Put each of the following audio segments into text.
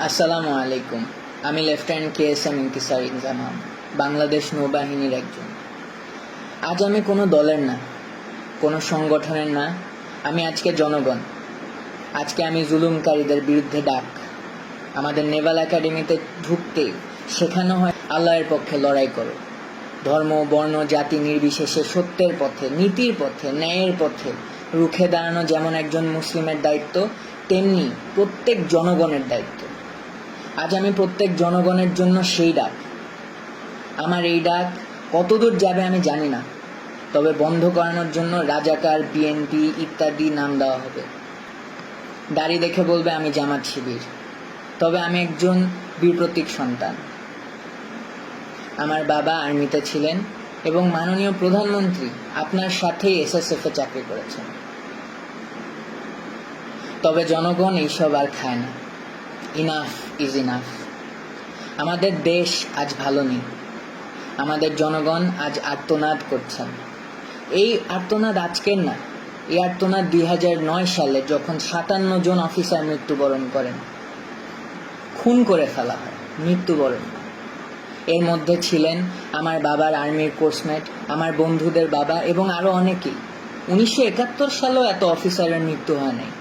আসসালামু আলাইকুম। আমি লেফটেন্যান্ট KSM ইনতিসার জামান, বাংলাদেশ নৌবাহিনীর একজন। আজ আমি কোনো দলের না, কোনো সংগঠনের না, আমি আজকে জনগণ। আজকে আমি জুলুমকারীদের বিরুদ্ধে ডাক। আমাদের নেভাল একাডেমিতে ঢুকতে শেখানো হয় আল্লাহর পক্ষে লড়াই করো। ধর্ম, বর্ণ, জাতি নির্বিশেষে সত্যের পথে, নীতির পথে, ন্যায়ের পথে রুখে দাঁড়ানো যেমন একজন মুসলিমের দায়িত্ব, তেমনি প্রত্যেক জনগণের দায়িত্ব। আজ আমি প্রত্যেক জনগণের জন্য সেই ডাক। আমার এই ডাক কতদূর যাবে আমি জানি না, তবে বন্ধ করানোর জন্য রাজাকার, BNP ইত্যাদি নাম দেওয়া হবে। দাড়ি দেখে বলবে আমি জামাত শিবির, তবে আমি একজন বীর প্রতীক সন্তান। আমার বাবা আর্মিতে ছিলেন এবং মাননীয় প্রধানমন্ত্রী আপনার সাথেই SSF-এ চাকরি করেছেন। তবে জনগণ এইসব আর খায় না। Enough is enough. আমাদের দেশ আজ ভালো নেই। আমাদের জনগণ আজ আর্তনাদ করছেন। এই আর্তনাদ আজকের না, এই আর্তনাদ 2009 সালে যখন 57 জন অফিসার মৃত্যুবরণ করেন, খুন করে ফেলা হয়, মৃত্যুবরণ। এর মধ্যে ছিলেন আমার বাবার আর্মির কোর্সমেট, আমার বন্ধুদের বাবা এবং আরো অনেকেই। 1971 সালেও এত অফিসারের মৃত্যু হয় নাই।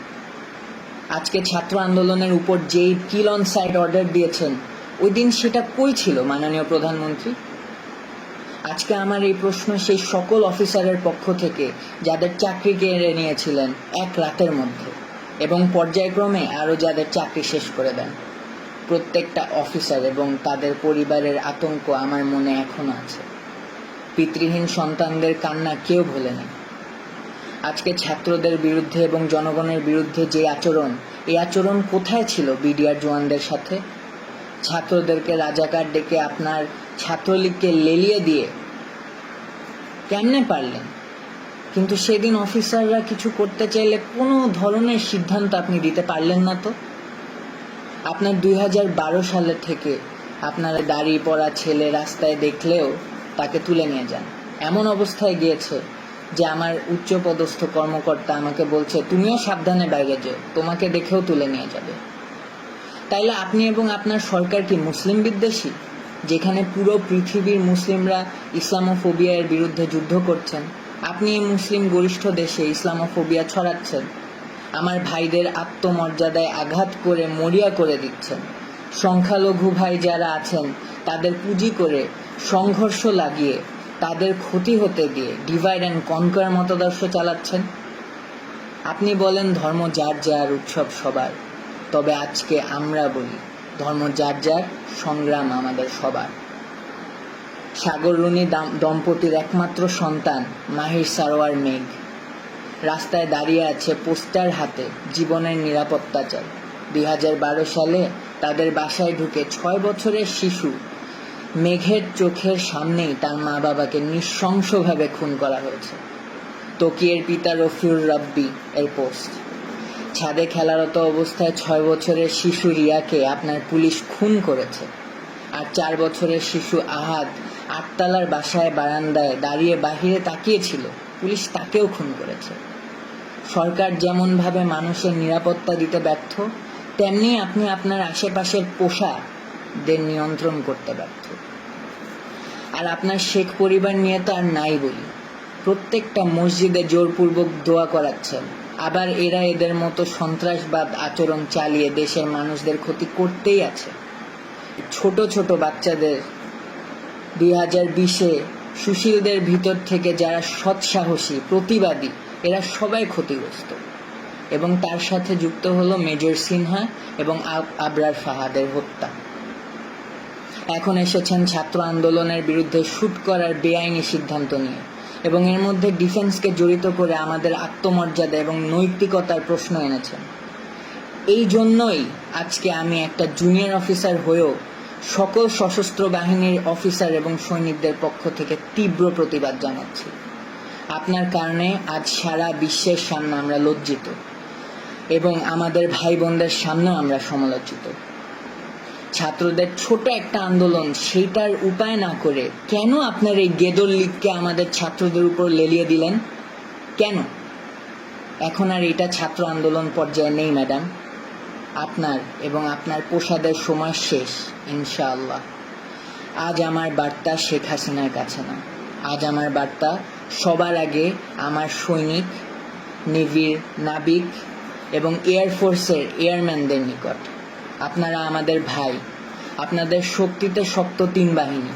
আজকে ছাত্র আন্দোলনের উপর যেই কিল অন সাইট অর্ডার দিয়েছেন, ওই দিন সেটা কই ছিল মাননীয় প্রধানমন্ত্রী? আজকে আমার এই প্রশ্ন সেই সকল অফিসারের পক্ষ থেকে যাদের চাকরি কেড়ে নিয়েছিলেন এক রাতের মধ্যে, এবং পর্যায়ক্রমে আরো যাদের চাকরি শেষ করে দেন। প্রত্যেকটা অফিসার এবং তাদের পরিবারের আতঙ্ক আমার মনে এখনো আছে। পিতৃহীন সন্তানদের কান্না কেউ ভোলে না। আজকে ছাত্রদের বিরুদ্ধে এবং জনগণের বিরুদ্ধে যে আচরণ, এই আচরণ কোথায় ছিল বিডিআর জওয়ানদের সাথে? ছাত্রদেরকে রাজাকার ডেকে আপনার ছাত্রলীগকে লেলিয়ে দিয়ে কেমনে পারলেন? কিন্তু সেদিন অফিসাররা কিছু করতে চাইলে কোনো ধরনের সিদ্ধান্ত আপনি দিতে পারলেন না। তো আপনার 2012 সালের থেকে আপনার দাড়ি পরা ছেলে রাস্তায় দেখলেও তাকে তুলে নিয়ে যান। এমন অবস্থায় গিয়েছে যে আমার উচ্চপদস্থ কর্মকর্তা আমাকে বলছে তুমিও সাবধানে বাইরে যেও, তোমাকে দেখেও তুলে নিয়ে যাবে। তাইলে আপনি এবং আপনার সরকার কি মুসলিম বিদ্বেষী? যেখানে পুরো পৃথিবীর মুসলিমরা ইসলামোফোবিয়ার বিরুদ্ধে যুদ্ধ করছেন, আপনি এই মুসলিম গরিষ্ঠ দেশে ইসলামোফোবিয়া ছড়াচ্ছেন। আমার ভাইদের আত্মমর্যাদায় আঘাত করে মরিয়া করে দিচ্ছেন। সংখ্যালঘু ভাই যারা আছেন তাদের পুঁজি করে সংঘর্ষ লাগিয়ে তাদের ক্ষতি হতে দিয়ে ডিভাইড অ্যান্ড কনকার মতাদর্শ চালাচ্ছেন। আপনি বলেন ধর্ম যার যার, উৎসব সবার, তবে আজকে আমরা বলি ধর্ম যার যার, সংগ্রাম আমাদের সবার। সাগর রুনি দম্পতির একমাত্র সন্তান মাহির সারোয়ার মেঘ রাস্তায় দাঁড়িয়ে আছে পোস্টার হাতে, জীবনের নিরাপত্তা চাই। 2012 সালে তাদের বাসায় ঢুকে 6 বছরের শিশু মেঘের চোখের সামনেই তার মা বাবাকে নৃশংসভাবে খুন করা হয়েছে। তকিয়ের পিতা রফিউর রাব্বি এর পোস্ট। ছাদে খেলারত অবস্থায় 6 বছরের শিশু রিয়াকে আপনার পুলিশ খুন করেছে। আর 4 বছরের শিশু আহাদ 8তলার বাসায় বারান্দায় দাঁড়িয়ে বাহিরে তাকিয়েছিল, পুলিশ তাকেও খুন করেছে। সরকার যেমনভাবে মানুষের নিরাপত্তা দিতে ব্যর্থ, তেমনি আপনি আপনার আশেপাশের পোষাদের নিয়ন্ত্রণ করতে ব্যর্থ। আর আপনার শেখ পরিবার নিয়ে তো আর নাই বলি। প্রত্যেকটা মসজিদে জোরপূর্বক দোয়া করাচ্ছেন, আবার এরা এদের মতো সন্ত্রাসবাদ আচরণ চালিয়ে দেশের মানুষদের ক্ষতি করতেই আছে। ছোট ছোট বাচ্চাদের 2020-এ সুশীলদের ভিতর থেকে যারা সৎসাহসী প্রতিবাদী, এরা সবাই ক্ষতিগ্রস্ত। এবং তার সাথে যুক্ত হলো মেজর সিনহা এবং আবরার ফাহাদের হত্যা। এখন এসেছেন ছাত্র আন্দোলনের বিরুদ্ধে শুট করার বেআইনি সিদ্ধান্ত নিয়ে, এবং এর মধ্যে ডিফেন্সকে জড়িত করে আমাদের আত্মমর্যাদা এবং নৈতিকতার প্রশ্ন এনেছেন। এই জন্যই আজকে আমি একটা জুনিয়র অফিসার হয়েও সকল সশস্ত্র বাহিনীর অফিসার এবং সৈনিকদের পক্ষ থেকে তীব্র প্রতিবাদ জানাচ্ছি। আপনার কারণে আজ সারা বিশ্বের সামনে আমরা লজ্জিত, এবং আমাদের ভাই বোনদের সামনেও আমরা সমালোচিত। ছাত্রদের ছোট একটা আন্দোলন, সেইটার উপায় না করে কেন আপনার এই গেদর লীগকে আমাদের ছাত্রদের উপর লেলিয়ে দিলেন? কেন? এখন আর এটা ছাত্র আন্দোলন পর্যায়ে নেই ম্যাডাম। আপনার এবং আপনার প্রসাদের সময় শেষ, ইনশাআল্লাহ। আজ আমার বার্তা শেখ হাসিনার কাছে না, আজ আমার বার্তা সবার আগে আমার সৈনিক, নেভির নাবিক এবং এয়ারফোর্সের এয়ারম্যানদের নিকট। আপনারা আমাদের ভাই, আপনাদের শক্তিতে শক্ত 3 বাহিনী।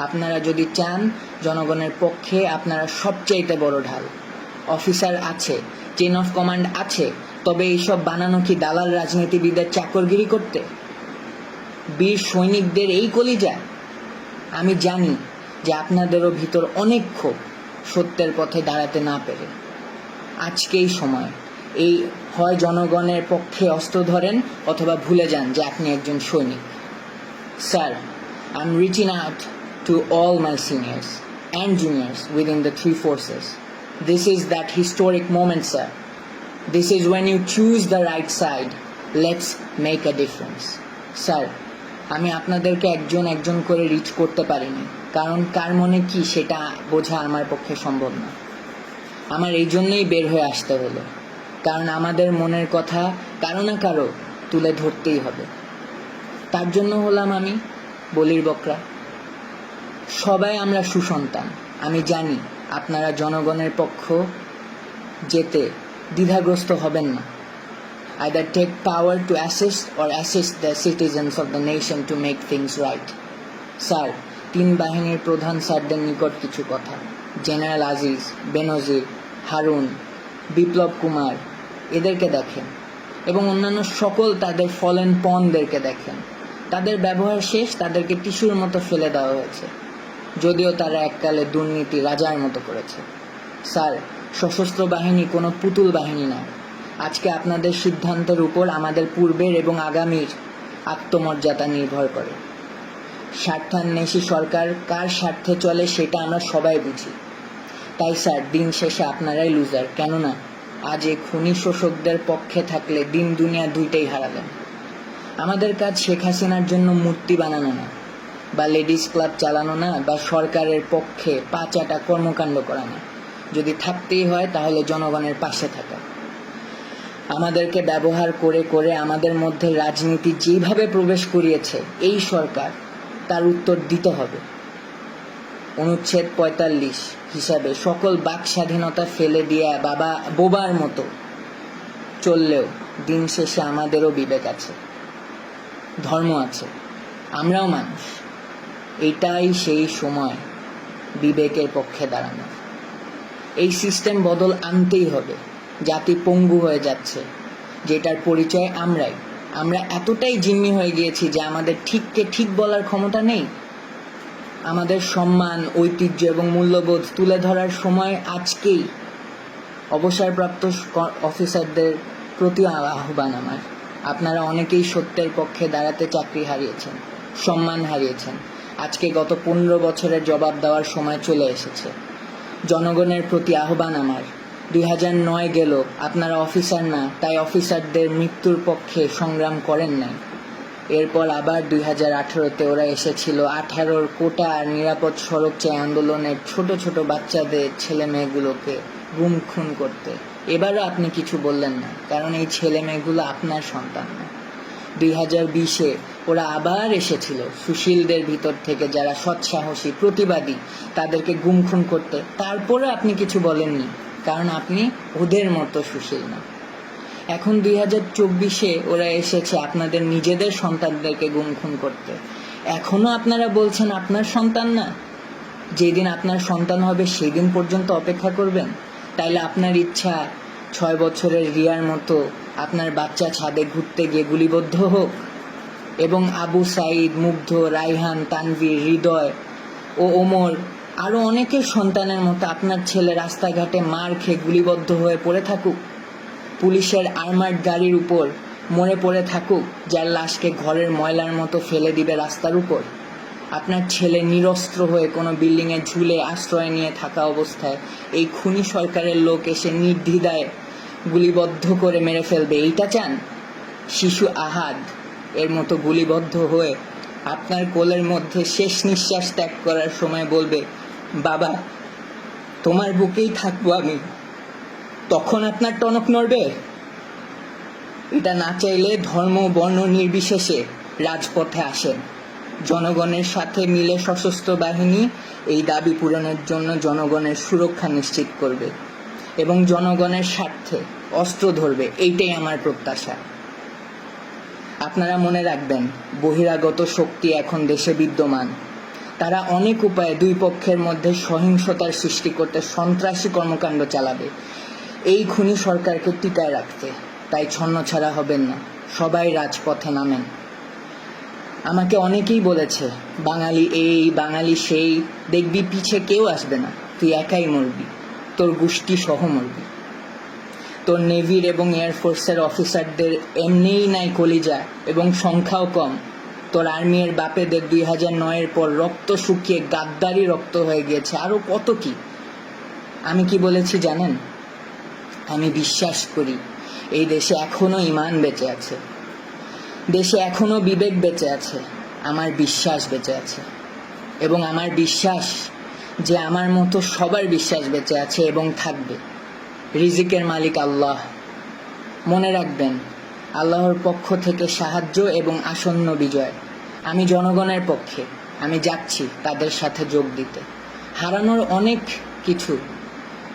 আপনারা যদি চান জনগণের পক্ষে, আপনারা সবচাইতে বড় ঢাল। অফিসার আছে, চেইন অফ কমান্ড আছে, তবে এইসব বানানো কি দালাল রাজনীতিবিদের চাকরগিরি করতে? বীর সৈনিকদের এই কলিজা? আমি জানি যে আপনাদেরও ভিতর অনেক ক্ষোভ, সত্যের পথে দাঁড়াতে না পেরে। আজকেই সময়, এই হয় জনগণের পক্ষে অস্ত্র ধরেন অথবা ভুলে যান যে আপনি একজন সৈনিক। Sir, I am reaching out to all my seniors and juniors within the 3 forces. This is that historic moment, sir. This is when you choose the right side. Let's make a difference. Sir, আমি আপনাদেরকে একজন একজন করে rich করতে পারিনি, কারণ কার মনে কি সেটা বোঝা আমার পক্ষে সম্ভব না। আমার এই জন্যই বের হয়ে আসতে হলো, কারণ আমাদের মনের কথা কারো না কারো তুলে ধরতেই হবে। তার জন্য হলাম আমি বলির বকরা। সবাই আমরা সুসন্তান। আমি জানি আপনারা জনগণের পক্ষ যেতে দ্বিধাগ্রস্ত হবেন না। Either take power to assist the citizens of the nation to make things right. Sir, 3 বাহিনীর প্রধান স্যারদের নিকট কিছু কথা। জেনারেল আজিজ, বেনজির, হারুন, বিপ্লব কুমার, এদেরকে দেখেন এবং অন্যান্য সকল তাদের ফলেন পনদেরকে দেখেন। তাদের ব্যবহার শেষ, তাদেরকে টিস্যুর মতো ফেলে দেওয়া হয়েছে, যদিও তারা এককালে দুর্নীতি রাজার মতো করেছে। স্যার, সশস্ত্র বাহিনী কোনো পুতুল বাহিনী নয়। আজকে আপনাদের সিদ্ধান্তের উপর আমাদের পূর্বের এবং আগামীর আত্মমর্যাদা নির্ভর করে। স্বার্থান্বেষী সরকার কার স্বার্থে চলে সেটা আমরা সবাই বুঝি। তাই স্যার, দিন শেষে আপনারাই লুজার। কেননা আজ এই খুনি শোষকদের পক্ষে থাকলে দিন দুনিয়া দুইটাই হারালেন। আমাদের কাজ শেখ হাসিনার জন্য মূর্তি বানানো না, বা লেডিস ক্লাব চালানো না, বা সরকারের পক্ষে পাঁচাটা কর্মকাণ্ড করা না। যদি থাকতেই হয় তাহলে জনগণের পাশে থাকা। আমাদেরকে ব্যবহার করে করে আমাদের মধ্যে রাজনীতি যেভাবে প্রবেশ করিয়েছে এই সরকার, তার উত্তর দিতে হবে। অনুচ্ছেদ 45 হিসাবে সকল বাক স্বাধীনতা ফেলে দিয়ে বোবার মতো চললেও দিন শেষে আমাদেরও বিবেক আছে, ধর্ম আছে, আমরাও মানুষ। এটাই সেই সময় বিবেকের পক্ষে দাঁড়ানো। এই সিস্টেম বদল আনতেই হবে। জাতি পঙ্গু হয়ে যাচ্ছে, যেটার পরিচয় আমরাই। আমরা এতটাই জিম্মি হয়ে গিয়েছি যে আমাদের ঠিককে ঠিক বলার ক্ষমতা নেই। আমাদের সম্মান, ঐতিহ্য এবং মূল্যবোধ তুলে ধরার সময় আজকেই। অবসরপ্রাপ্ত অফিসারদের প্রতি আহ্বান আমার, আপনারা অনেকেই সত্যের পক্ষে দাঁড়াতে চাকরি হারিয়েছেন, সম্মান হারিয়েছেন। আজকে গত 15 বছরের জবাব দেওয়ার সময় চলে এসেছে। জনগণের প্রতি আহ্বান আমার, 2009 গেল, আপনারা অফিসার না, তাই অফিসারদের মৃত্যুর পক্ষে সংগ্রাম করেন নাই। এরপর আবার 2018-তে ওরা এসেছিল 18-র কোটা আর নিরাপদ সড়ক চাই আন্দোলনের ছোট ছোট বাচ্চাদের, ছেলে মেয়েগুলোকে গুম খুন করতে। এবারও আপনি কিছু বললেন না, কারণ এই ছেলে মেয়েগুলো আপনার সন্তান না। 2020-এ ওরা আবার এসেছিল সুশীলদের ভিতর থেকে, যারা সৎসাহসী প্রতিবাদী, তাদেরকে গুম খুন করতে। তারপরে আপনি কিছু বলেননি, কারণ আপনি ওদের মতো সুশীল না। এখন 2024-এ ওরা এসেছে আপনাদের নিজেদের সন্তানদেরকে গুম খুন করতে। এখনো আপনারা বলছেন আপনার সন্তান না? যেদিন আপনার সন্তান হবে সেদিন পর্যন্ত অপেক্ষা করবেন? তাইলে আপনার ইচ্ছা 6 বছরের রিয়ার মতো আপনার বাচ্চা ছাদে ঘুরতে গিয়ে গুলিবদ্ধ হোক, এবং আবু সাইদ, মুগ্ধ, রাইহান, তানভীর, হৃদয় ও ওমর আরো অনেকের সন্তানের মতো আপনার ছেলে রাস্তাঘাটে মার খেয়ে গুলিবদ্ধ হয়ে পড়ে থাকুক, পুলিশের আর্মার্ড গাড়ির উপর মরে পড়ে থাকুক, যার লাশকে ঘরের ময়লার মতো ফেলে দিবে রাস্তার উপর। আপনার ছেলে নিরস্ত্র হয়ে কোনো বিল্ডিংয়ে ঝুলে আশ্রয় নিয়ে থাকা অবস্থায় এই খুনি সরকারের লোক এসে নির্দ্বিধায় গুলিবদ্ধ করে মেরে ফেলবে, এইটা চান? শিশু আহাদ এর মতো গুলিবদ্ধ হয়ে আপনার কোলের মধ্যে শেষ নিঃশ্বাস ত্যাগ করার সময় বলবে, বাবা তোমার বুকেই থাকবো আমি, তখন আপনার টনক নড়বে? এটা না চাইলে ধর্ম বর্ণ নির্বিশেষে রাজপথে আসেন। জনগণের সাথে মিলে সশস্ত্র বাহিনী এই দাবি পূরণের জন্য জনগণের সুরক্ষা নিশ্চিত করবে এবং জনগণের স্বার্থে অস্ত্র ধরবে, এইটাই আমার প্রত্যাশা। আপনারা মনে রাখবেন, বহিরাগত শক্তি এখন দেশে বিদ্যমান। তারা অনেক উপায়ে দুই পক্ষের মধ্যে সহিংসতার সৃষ্টি করতে সন্ত্রাসী কর্মকাণ্ড চালাবে এই খুনি সরকারকে টিকায় রাখতে। তাই ছন্নছাড়া হবেন না, সবাই রাজপথে নামেন। আমাকে অনেকেই বলেছে, বাঙালি এই বাঙালি সেই, দেখবি পিছে কেউ আসবে না, তুই একাই মরবি, তোর গোষ্ঠী সহ মরবি। তোর নেভির এবং এয়ারফোর্সের অফিসারদের এমনিই নাই কলিজা এবং সংখ্যাও কম। তোর আর্মির বাপেদের 2009-এর পর রক্ত শুকিয়ে গাদ্দারি রক্ত হয়ে গিয়েছে, আরো কত কি। আমি কি বলেছি জানেন? আমি বিশ্বাস করি এই দেশে এখনো ঈমান বেঁচে আছে, দেশে এখনো বিবেক বেঁচে আছে, আমার বিশ্বাস বেঁচে আছে। এবং আমার বিশ্বাস যে আমার মতো সবার বিশ্বাস বেঁচে আছে এবং থাকবে। রিজিকের মালিক আল্লাহ। মনে রাখবেন, আল্লাহর পক্ষ থেকে সাহায্য এবং আসন্ন বিজয়। আমি জনগণের পক্ষে, আমি যাচ্ছি তাদের সাথে যোগ দিতে। হারানোর অনেক কিছু,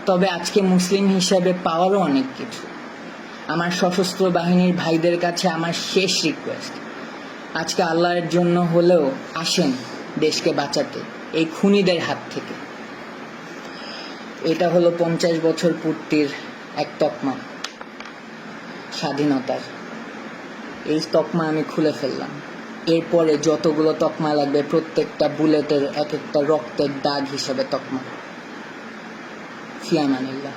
তবে আজকে মুসলিম হিসেবে পাওয়ারও অনেক কিছু। আমার সশস্ত্র বাহিনীর ভাইদের কাছে আমার শেষ রিকোয়েস্ট, আজকে আল্লাহর জন্য হলেও আসেন দেশকে বাঁচাতে এই খুনিদের হাত থেকে। এটা হলো 50 বছর পূর্তির এক তকমা স্বাধীনতার। এই তকমা আমি খুলে ফেললাম। এরপরে যতগুলো তকমা লাগবে প্রত্যেকটা বুলেটের এক একটা রক্তের দাগ হিসেবে তকমা। ফি আমানিল্লাহ।